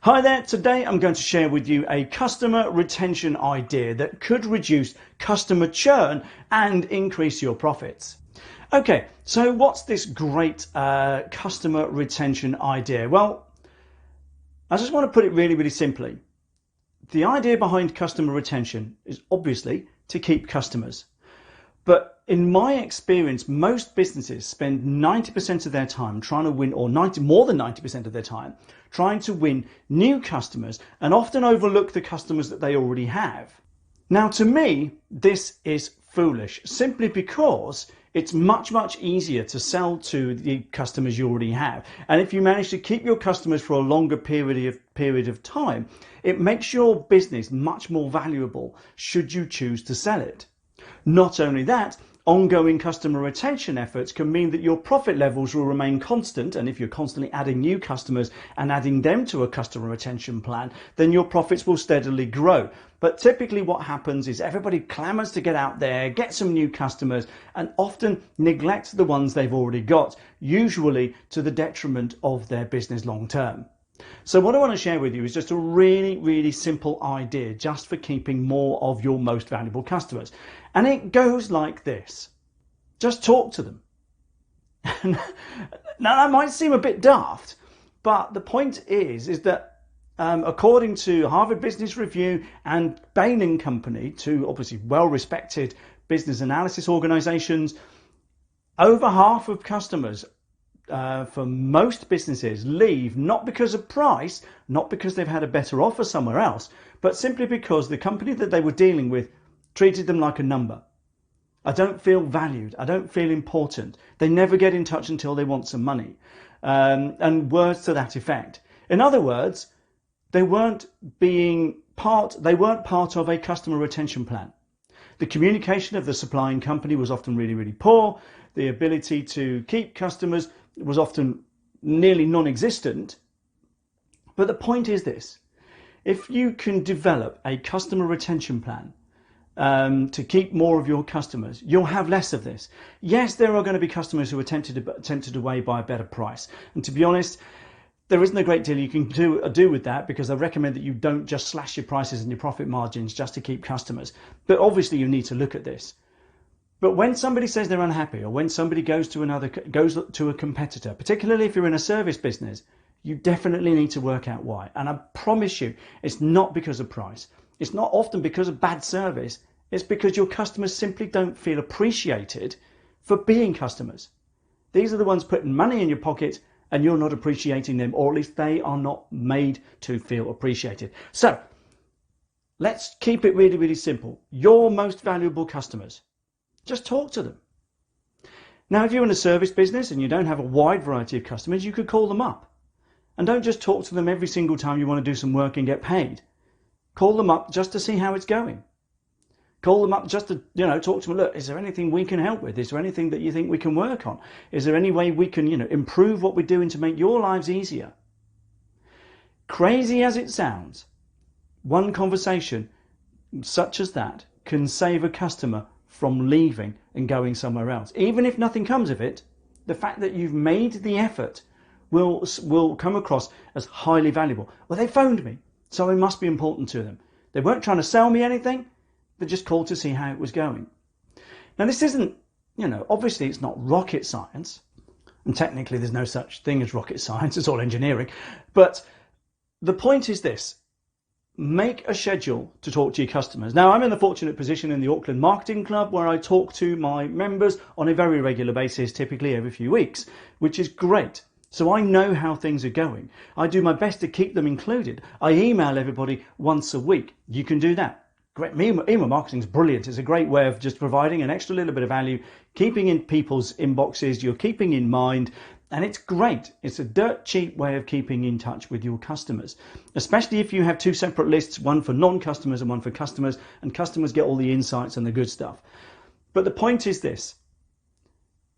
Hi there, today I'm going to share with you a customer retention idea that could reduce customer churn and increase your profits. Okay, so what's this great customer retention idea? Well, I just want to put it really simply. The idea behind customer retention is obviously to keep customers. But in my experience, most businesses spend 90% of their time trying to win, or more than 90% of their time, trying to win new customers and often overlook the customers that they already have. Now, to me, this is foolish, simply because it's much easier to sell to the customers you already have. And if you manage to keep your customers for a longer period of time, it makes your business much more valuable should you choose to sell it. Not only that, ongoing customer retention efforts can mean that your profit levels will remain constant, and if you're constantly adding new customers and adding them to a customer retention plan, then your profits will steadily grow. But typically what happens is everybody clamours to get out there, get some new customers, and often neglect the ones they've already got, usually to the detriment of their business long term. So what I want to share with you is just a really simple idea just for keeping more of your most valuable customers. And it goes like this. Just talk to them. Now that might seem a bit daft, but the point is that according to Harvard Business Review and Bain & Company, two obviously well-respected business analysis organizations, over half of customers for most businesses leave not because of price, not because they've had a better offer somewhere else, but simply because the company that they were dealing with treated them like a number. I don't feel valued. I don't feel important. They never get in touch until they want some money. And words to that effect. In other words, they weren't part of a customer retention plan. The communication of the supplying company was often really poor. The ability to keep customers was often nearly non-existent. But the point is this: if you can develop a customer retention plan to keep more of your customers, you'll have less of this. Yes, there are going to be customers who are tempted away by a better price, and to be honest, there isn't a great deal you can do with that, because I recommend that you don't just slash your prices and your profit margins just to keep customers. But obviously you need to look at this. But when somebody says they're unhappy, or when somebody goes to a competitor, particularly if you're in a service business, you definitely need to work out why. And I promise you, it's not because of price. It's not often because of bad service. It's because your customers simply don't feel appreciated for being customers. These are the ones putting money in your pocket, and you're not appreciating them, or at least they are not made to feel appreciated. So let's keep it really simple. Your most valuable customers. Just talk to them. Now, if you're in a service business and you don't have a wide variety of customers, you could call them up. And don't just talk to them every single time you want to do some work and get paid. Call them up just to see how it's going. Call them up just to, talk to them. Look, is there anything we can help with? Is there anything that you think we can work on? Is there any way we can, improve what we're doing to make your lives easier? Crazy as it sounds, one conversation such as that can save a customer from leaving and going somewhere else. Even if nothing comes of it, the fact that you've made the effort will come across as highly valuable. Well, they phoned me, so it must be important to them. They weren't trying to sell me anything. They just called to see how it was going. Now, this isn't, obviously it's not rocket science, and technically there's no such thing as rocket science. It's all engineering. But the point is this: make a schedule to talk to your customers. Now, I'm in the fortunate position in the Auckland Marketing Club where I talk to my members on a very regular basis, typically every few weeks, which is great. So I know how things are going. I do my best to keep them included. I email everybody once a week. You can do that. Great. Email marketing is brilliant. It's a great way of just providing an extra little bit of value, keeping in people's inboxes, you're keeping in mind. And it's great. It's a dirt cheap way of keeping in touch with your customers, especially if you have two separate lists, one for non-customers and one for customers, and customers get all the insights and the good stuff. But the point is this: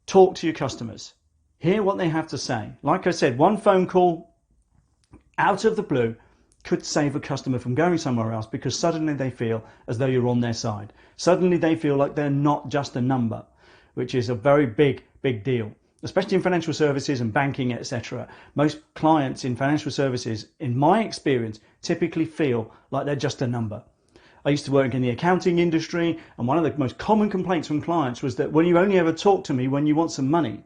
talk to your customers, hear what they have to say. Like I said, one phone call out of the blue could save a customer from going somewhere else, because suddenly they feel as though you're on their side. Suddenly they feel like they're not just a number, which is a very big deal. especially in financial services and banking, etc. Most clients in financial services, in my experience, typically feel like they're just a number. I used to work in the accounting industry, and one of the most common complaints from clients was that, well, you only ever talk to me when you want some money.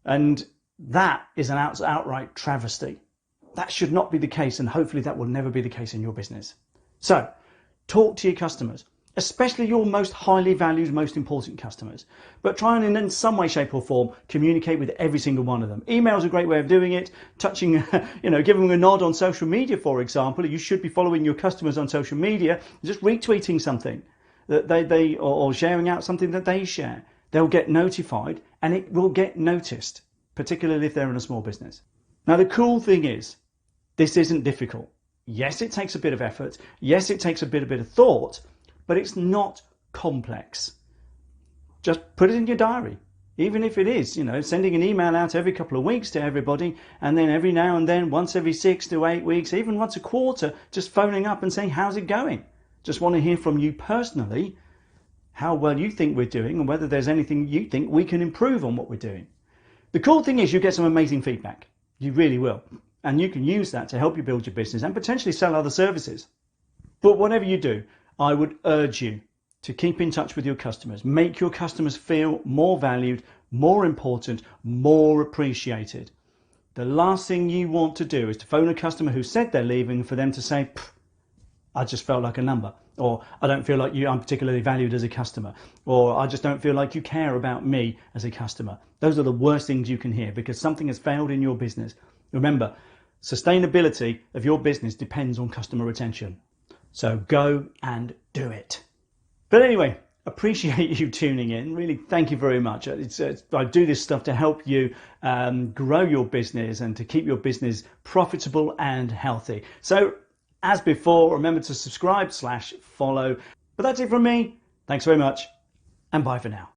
And that is an outright travesty. That should not be the case, and hopefully that will never be the case in your business. So, talk to your customers, especially your most highly valued, most important customers. But try and in some way, shape or form, communicate with every single one of them. Email is a great way of doing it. Touching, giving them a nod on social media, for example. You should be following your customers on social media, just retweeting something that they or sharing out something that they share. They'll get notified and it will get noticed, particularly if they're in a small business. Now, the cool thing is, this isn't difficult. Yes, it takes a bit of effort. Yes, it takes a bit of thought, but it's not complex. Just put it in your diary. Even if it is, sending an email out every couple of weeks to everybody, and then every now and then, once every 6 to 8 weeks, even once a quarter, just phoning up and saying, how's it going? Just want to hear from you personally, how well you think we're doing and whether there's anything you think we can improve on what we're doing. The cool thing is you get some amazing feedback. You really will. And you can use that to help you build your business and potentially sell other services. But whatever you do, I would urge you to keep in touch with your customers. Make your customers feel more valued, more important, more appreciated. The last thing you want to do is to phone a customer who said they're leaving for them to say, I just felt like a number, or I don't feel like I'm particularly valued as a customer, or I just don't feel like you care about me as a customer. Those are the worst things you can hear because something has failed in your business. Remember, sustainability of your business depends on customer retention. So go and do it. But anyway, appreciate you tuning in. Really, thank you very much. I do this stuff to help you grow your business and to keep your business profitable and healthy. So as before, remember to subscribe/follow. But that's it from me. Thanks very much and bye for now.